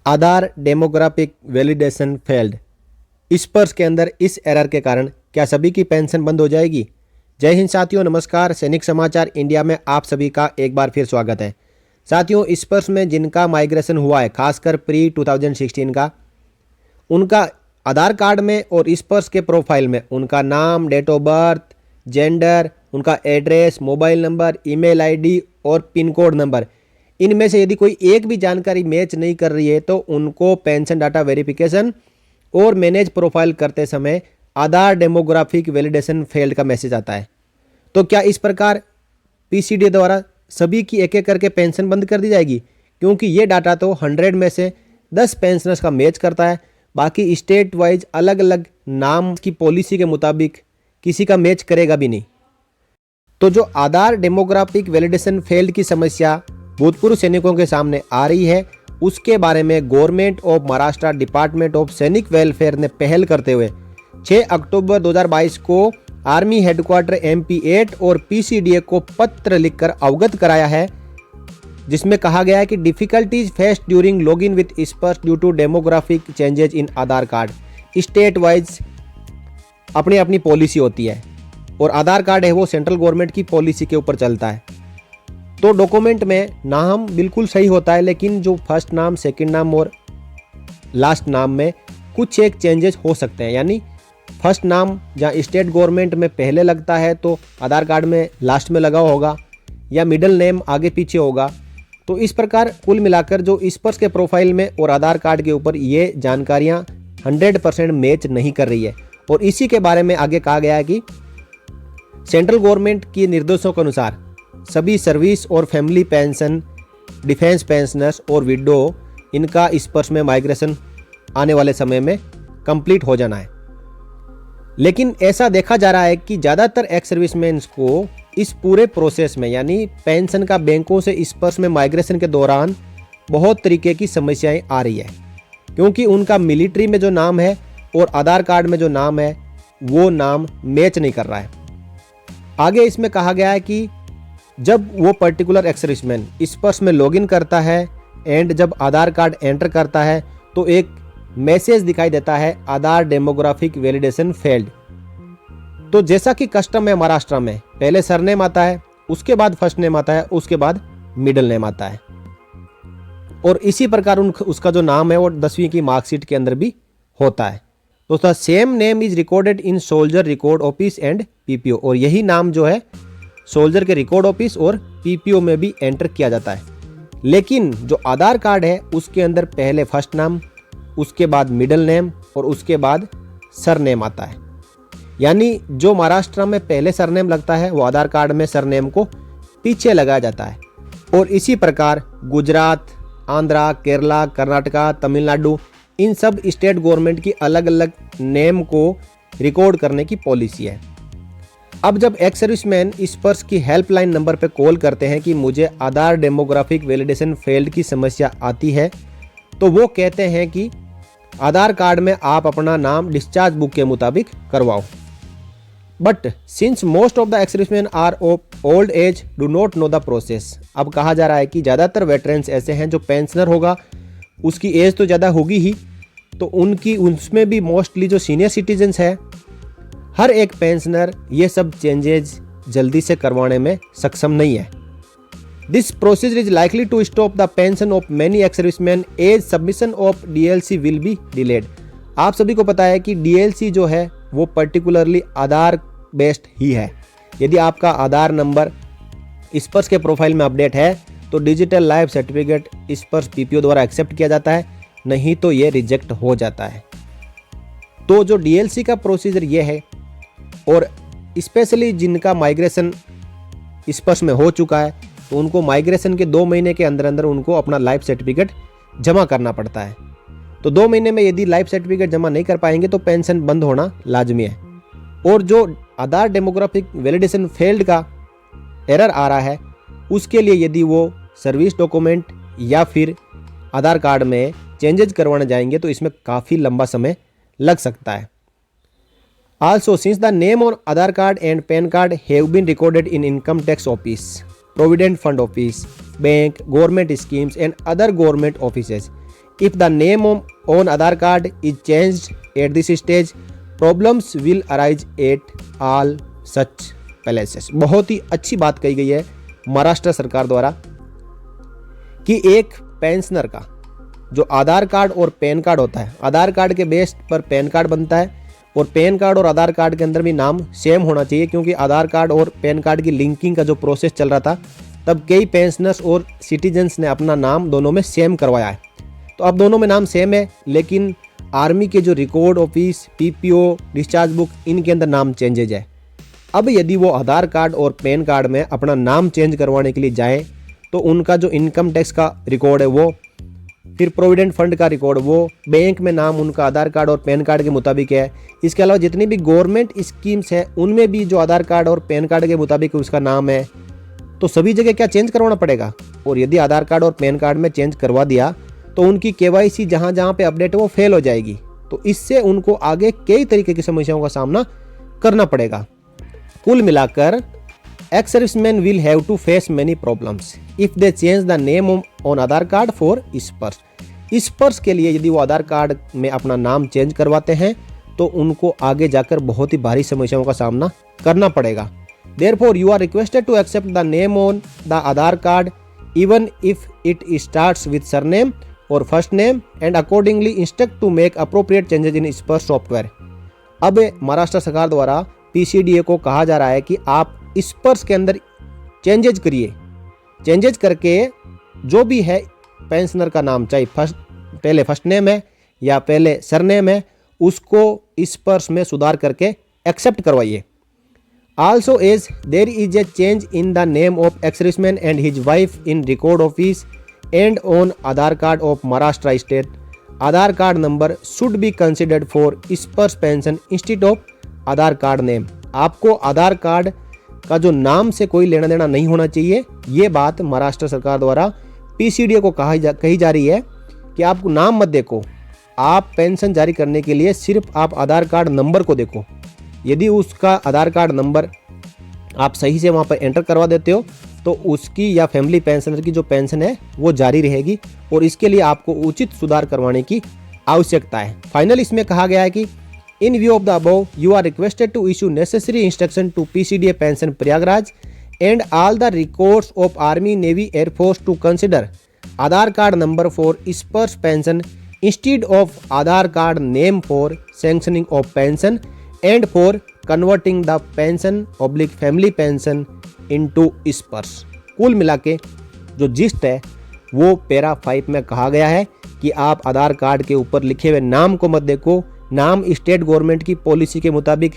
आधार demographic validation failed. इस purse के अंदर इस एरर के कारण क्या सभी की पेंशन बंद हो जाएगी? जय हिंद साथियों, नमस्कार। सैनिक समाचार इंडिया में आप सभी का एक बार फिर स्वागत है। साथियों, इस पर्स में जिनका माइग्रेशन हुआ है, खासकर प्री 2016 का, उनका आधार कार्ड में और इस पर्स के प्रोफाइल में उनका नाम, डेट ऑफ बर्थ, जेंडर, उनका address, mobile number, email ID और पिन कोड नंबर, इनमें से यदि कोई एक भी जानकारी मैच नहीं कर रही है तो उनको पेंशन डाटा वेरिफिकेशन और मैनेज प्रोफाइल करते समय आधार डेमोग्राफिक वैलिडेशन फेल्ड का मैसेज आता है। तो क्या इस प्रकार पीसीडी द्वारा सभी की एक एक करके पेंशन बंद कर दी जाएगी? क्योंकि ये डाटा तो 100 में से 10 पेंशनर्स का मैच करता है, बाकी स्टेट वाइज अलग अलग नाम की पॉलिसी के मुताबिक किसी का मैच करेगा भी नहीं। तो जो आधार डेमोग्राफिक वैलिडेशन फेल्ड की समस्या भूतपूर्व सैनिकों के सामने आ रही है, उसके बारे में government of Maharashtra department of सैनिक वेलफेयर ने पहल करते हुए 6 अक्टूबर 2022 को आर्मी हेडक्वार्टर MP8 और PCDA को पत्र लिखकर अवगत कराया है, जिसमें कहा गया है कि difficulties faced during login with Sparsh due to demographic changes in Aadhaar card. State wise अपनी अपनी पॉलिसी होती है और आधार कार्ड है वो सेंट्रल गवर्नमेंट की पॉलिसी के ऊपर चलता है। तो डॉक्यूमेंट में नाम बिल्कुल सही होता है, लेकिन जो फर्स्ट नाम, सेकंड नाम और लास्ट नाम में कुछ एक चेंजेस हो सकते हैं। यानी फर्स्ट नाम जहाँ स्टेट गवर्नमेंट में पहले लगता है तो आधार कार्ड में लास्ट में लगा होगा, या मिडिल नेम आगे पीछे होगा। तो इस प्रकार कुल मिलाकर जो इस पर्स के प्रोफाइल में और आधार कार्ड के ऊपर ये जानकारियाँ 100% मैच नहीं कर रही है। और इसी के बारे में आगे कहा गया है कि सेंट्रल गवर्नमेंट के निर्देशों के अनुसार सभी सर्विस और फैमिली पेंशन, डिफेंस पेंशनर्स और विडो, इनका इस पर्स में माइग्रेशन आने वाले समय में कंप्लीट हो जाना है। लेकिन ऐसा देखा जा रहा है कि ज़्यादातर एक्स सर्विसमैन्स को इस पूरे प्रोसेस में, यानी पेंशन का बैंकों से इस पर्स में माइग्रेशन के दौरान बहुत तरीके की समस्याएं आ रही है, क्योंकि उनका मिलिट्री में जो नाम है और आधार कार्ड में जो नाम है वो नाम मैच नहीं कर रहा है। आगे इसमें कहा गया है कि जब वो पर्टिकुलर एक्स सर्विसमैन इस पर्स में लॉगिन करता है एंड जब आधार कार्ड एंटर करता है तो एक मैसेज दिखाई देता है, आधार डेमोग्राफिक वैलिडेशन फेल्ड। तो जैसा कि कस्टम है महाराष्ट्र में, पहले सरनेम आता है, उसके बाद फर्स्ट नेम आता है, उसके बाद मिडिल नेम आता है, और इसी प्रकार उसका जो नाम है वो 10वीं की मार्कशीट के अंदर भी होता है। तो the same name is recorded in soldier record office and PPO, और यही नाम जो है सोल्जर के रिकॉर्ड ऑफिस और PPO में भी एंटर किया जाता है। लेकिन जो आधार कार्ड है उसके अंदर पहले फर्स्ट नाम, उसके बाद मिडिल नेम और उसके बाद सरनेम आता है। यानी जो महाराष्ट्र में पहले सरनेम लगता है वो आधार कार्ड में सरनेम को पीछे लगाया जाता है। और इसी प्रकार गुजरात, आंध्रा, केरला, कर्नाटका, तमिलनाडु, इन सब स्टेट गवर्नमेंट की अलग अलग नेम को रिकॉर्ड करने की पॉलिसी है। अब जब एक्स सर्विसमैन इस पर्स की हेल्पलाइन नंबर पर कॉल करते हैं कि मुझे आधार डेमोग्राफिक वैलिडेशन फेल्ड की समस्या आती है, तो वो कहते हैं कि आधार कार्ड में आप अपना नाम डिस्चार्ज बुक के मुताबिक करवाओ। But since most of the ex serviceman are of old age do not know the process. अब कहा जा रहा है कि ज़्यादातर वेटरन्स ऐसे हैं, जो पेंशनर होगा उसकी एज तो ज़्यादा होगी ही, तो उसमें भी मोस्टली जो सीनियर सिटीजन्स है, हर एक पेंशनर ये सब चेंजेज जल्दी से करवाने में सक्षम नहीं है। This procedure is likely to stop the pension of many ex serviceman as submission of DLC will be delayed. आप सभी को पता है कि DLC जो है वो पर्टिकुलरली आधार बेस्ड ही है। यदि आपका आधार नंबर इस पर्स के प्रोफाइल में अपडेट है तो डिजिटल लाइफ सर्टिफिकेट इस पर्स PPO द्वारा एक्सेप्ट किया जाता है, नहीं तो ये रिजेक्ट हो जाता है। तो जो DLC का प्रोसीजर ये है, और स्पेशली जिनका माइग्रेशन इस पर्स में हो चुका है तो उनको माइग्रेशन के 2 महीने के अंदर अंदर उनको अपना लाइफ सर्टिफिकेट जमा करना पड़ता है। तो 2 महीने में यदि लाइफ सर्टिफिकेट जमा नहीं कर पाएंगे तो पेंशन बंद होना लाजमी है। और जो आधार डेमोग्राफिक वैलिडेशन फेल्ड का एरर आ रहा है, उसके लिए यदि वो सर्विस डॉक्यूमेंट या फिर आधार कार्ड में चेंजेज करवाने जाएंगे तो इसमें काफ़ी लंबा समय लग सकता है। Also, since the name on Aadhaar card and PAN card have been recorded in Income Tax Office, Provident Fund Office, Bank, Government Schemes and other government offices, if the name on Aadhaar card is changed at this stage, problems will arise at all such places. बहुत ही अच्छी बात कही गई है महाराष्ट्र सरकार द्वारा कि एक पेंशनर का जो आधार कार्ड और पैन कार्ड होता है, आधार कार्ड के बेस पर पैन कार्ड बनता है और पैन कार्ड और आधार कार्ड के अंदर भी नाम सेम होना चाहिए, क्योंकि आधार कार्ड और पैन कार्ड की लिंकिंग का जो प्रोसेस चल रहा था तब कई पेंशनर्स और सिटीजन्स ने अपना नाम दोनों में सेम करवाया है। तो अब दोनों में नाम सेम है, लेकिन आर्मी के जो record office, PPO, discharge book, इनके अंदर नाम चेंजेज है। अब यदि वो आधार कार्ड और पैन कार्ड में अपना नाम चेंज करवाने के लिए जाएँ तो उनका जो इनकम टैक्स का रिकॉर्ड है वो, फिर प्रोविडेंट फंड का रिकॉर्ड वो, बैंक में नाम उनका आधार कार्ड और पैन कार्ड के मुताबिक है। इसके अलावा जितनी भी गवर्नमेंट स्कीम्स है उनमें भी जो आधार कार्ड और पैन कार्ड के मुताबिक उसका नाम है, तो सभी जगह क्या चेंज करवाना पड़ेगा। और यदि आधार कार्ड और पैन कार्ड में चेंज करवा दिया तो उनकी केवाईसी जहाँ जहाँ पे अपडेट है वो फेल हो जाएगी। तो इससे उनको आगे कई तरीके की समस्याओं का सामना करना पड़ेगा। कुल मिलाकर ex serviceman will have to face many problems if they change the name on Aadhaar card for Sparsh. Sparsh के लिए यदि वो आधार कार्ड में अपना नाम चेंज करवाते हैं तो उनको आगे जाकर बहुत ही भारी समस्याओं का सामना करना पड़ेगा। Therefore, you are requested to accept the name on the Aadhaar card even if it starts with surname or first name and accordingly instruct to make appropriate changes in स्पर्श सॉफ्टवेयर। अब महाराष्ट्र सरकार द्वारा पीसीडीए को कहा जा रहा है कि आप स्पर्श के अंदर चेंजेज करिए, चेंजेज करके जो भी है पेंशनर का नाम, चाहे पहले फर्स्ट नेम है या पहले सरनेम है, उसको स्पर्श में सुधार करके एक्सेप्ट करवाइए। Also, as there is a change in the name of ex-serviceman and his wife in record office and on Aadhaar card of Maharashtra state, Aadhaar card number should be considered for स्पर्श pension instead of Aadhaar card name. आपको आधार card का जो नाम से कोई लेना देना नहीं होना चाहिए, ये बात महाराष्ट्र सरकार द्वारा पीसीडीए को कही जा रही है कि आप नाम मत देखो, आप पेंशन जारी करने के लिए सिर्फ आप आधार कार्ड नंबर को देखो। यदि उसका आधार कार्ड नंबर आप सही से वहाँ पर एंटर करवा देते हो तो उसकी या फैमिली पेंशनर की जो पेंशन है वो जारी रहेगी और इसके लिए आपको उचित सुधार करवाने की आवश्यकता है। फाइनल इसमें कहा गया है कि in view of the above you are requested to issue necessary instruction to PCDA pension Prayagraj and all the records of army, navy, air force to consider Aadhaar card number for Sparsh pension instead of Aadhaar card name for sanctioning of pension and for converting the pension oblique family pension into Sparsh. कुल मिला के जो gist है वो para 5 में कहा गया है कि आप आधार कार्ड के ऊपर लिखे हुए नाम को मत देखो। नाम स्टेट गवर्नमेंट की पॉलिसी के मुताबिक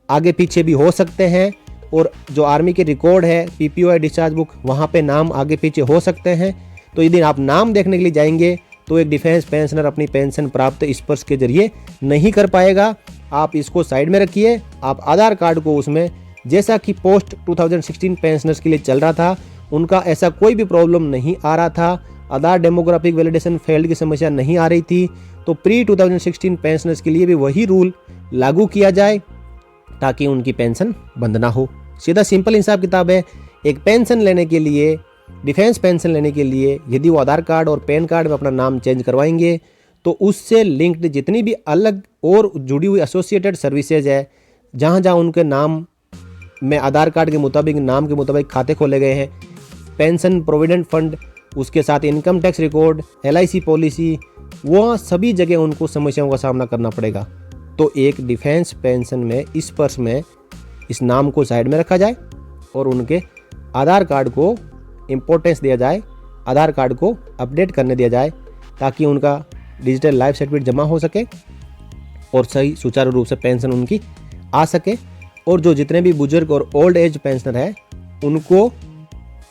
आगे पीछे भी हो सकते हैं और जो आर्मी के रिकॉर्ड है, पीपीओ है, डिस्चार्ज बुक, वहाँ पे नाम आगे पीछे हो सकते हैं। तो यदि आप नाम देखने के लिए जाएंगे तो एक डिफेंस पेंशनर अपनी पेंशन प्राप्त स्पर्श के जरिए नहीं कर पाएगा। आप इसको साइड में रखिए। आप आधार कार्ड को उसमें, जैसा कि पोस्ट 2016 पेंशनर्स के लिए चल रहा था, उनका ऐसा कोई भी प्रॉब्लम नहीं आ रहा था, आधार डेमोग्राफिक वैलिडेशन फेल्ड की समस्या नहीं आ रही थी, तो प्री 2016 पेंशनर्स के लिए भी वही रूल लागू किया जाए ताकि उनकी पेंशन बंद ना हो। सीधा सिंपल हिसाब किताब है। एक पेंशन लेने के लिए, डिफेंस पेंशन लेने के लिए यदि वो आधार कार्ड और पैन कार्ड में अपना नाम चेंज करवाएंगे तो उससे लिंक्ड जितनी भी अलग और जुड़ी हुई एसोसिएटेड सर्विसेज है, जहाँ जहाँ उनके नाम में आधार कार्ड के मुताबिक, नाम के मुताबिक खाते खोले गए हैं, पेंशन, प्रोविडेंट फंड, उसके साथ income tax record, LIC policy, वहाँ सभी जगह उनको समस्याओं का सामना करना पड़ेगा। तो एक डिफेंस पेंशन में स्पर्श में इस नाम को साइड में रखा जाए और उनके आधार कार्ड को इम्पोर्टेंस दिया जाए, आधार कार्ड को अपडेट करने दिया जाए ताकि उनका डिजिटल लाइफ सर्टिफिकेट जमा हो सके और सही सुचारू रूप से पेंशन उनकी आ सके। और जो जितने भी बुजुर्ग और ओल्ड एज पेंशनर है उनको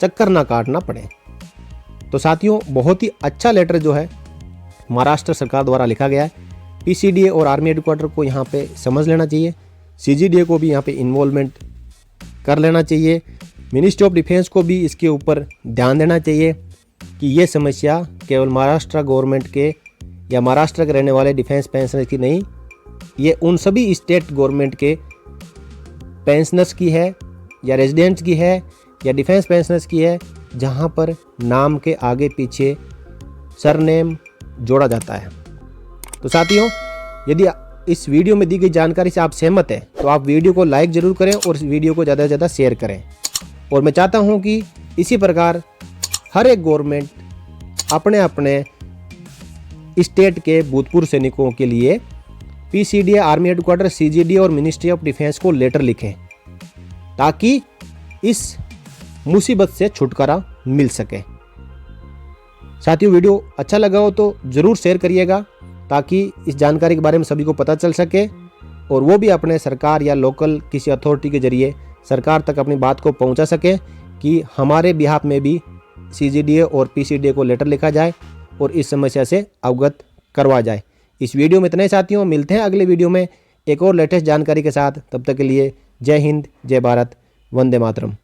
चक्कर ना काटना पड़े। तो साथियों, बहुत ही अच्छा लेटर जो है महाराष्ट्र सरकार द्वारा लिखा गया है। पीसीडीए और आर्मी हेडक्वार्टर को यहाँ पे समझ लेना चाहिए, सीजीडीए को भी यहाँ पे इन्वॉल्वमेंट कर लेना चाहिए, मिनिस्ट्री ऑफ डिफेंस को भी इसके ऊपर ध्यान देना चाहिए कि ये समस्या केवल महाराष्ट्र गवर्नमेंट के या महाराष्ट्र के रहने वाले डिफेंस पेंशनर्स की नहीं, ये उन सभी स्टेट गवर्नमेंट के पेंशनर्स की है या रेजिडेंट्स की है या डिफेंस पेंशनर्स की है, जहाँ पर नाम के आगे पीछे सरनेम, जोड़ा जाता है। तो साथियों, यदि इस वीडियो में दी गई जानकारी से आप सहमत हैं तो आप वीडियो को लाइक ज़रूर करें और इस वीडियो को ज़्यादा से ज़्यादा शेयर करें। और मैं चाहता हूं कि इसी प्रकार हर एक गवर्नमेंट अपने अपने स्टेट के भूतपूर्व सैनिकों के लिए पीसीडीए, आर्मी हेडक्वार्टर, सीजीडी और मिनिस्ट्री ऑफ डिफेंस को लेटर लिखें ताकि इस मुसीबत से छुटकारा मिल सके। साथियों, वीडियो अच्छा लगा हो तो ज़रूर शेयर करिएगा ताकि इस जानकारी के बारे में सभी को पता चल सके और वो भी अपने सरकार या लोकल किसी अथॉरिटी के जरिए सरकार तक अपनी बात को पहुंचा सके कि हमारे बिहाफ में भी सीजीडीए और पीसीडीए को लेटर लिखा जाए और इस समस्या से अवगत करवा जाए। इस वीडियो में इतना ही साथियों, मिलते हैं अगले वीडियो में एक और लेटेस्ट जानकारी के साथ। तब तक के लिए जय हिंद, जय भारत, वंदे मातरम।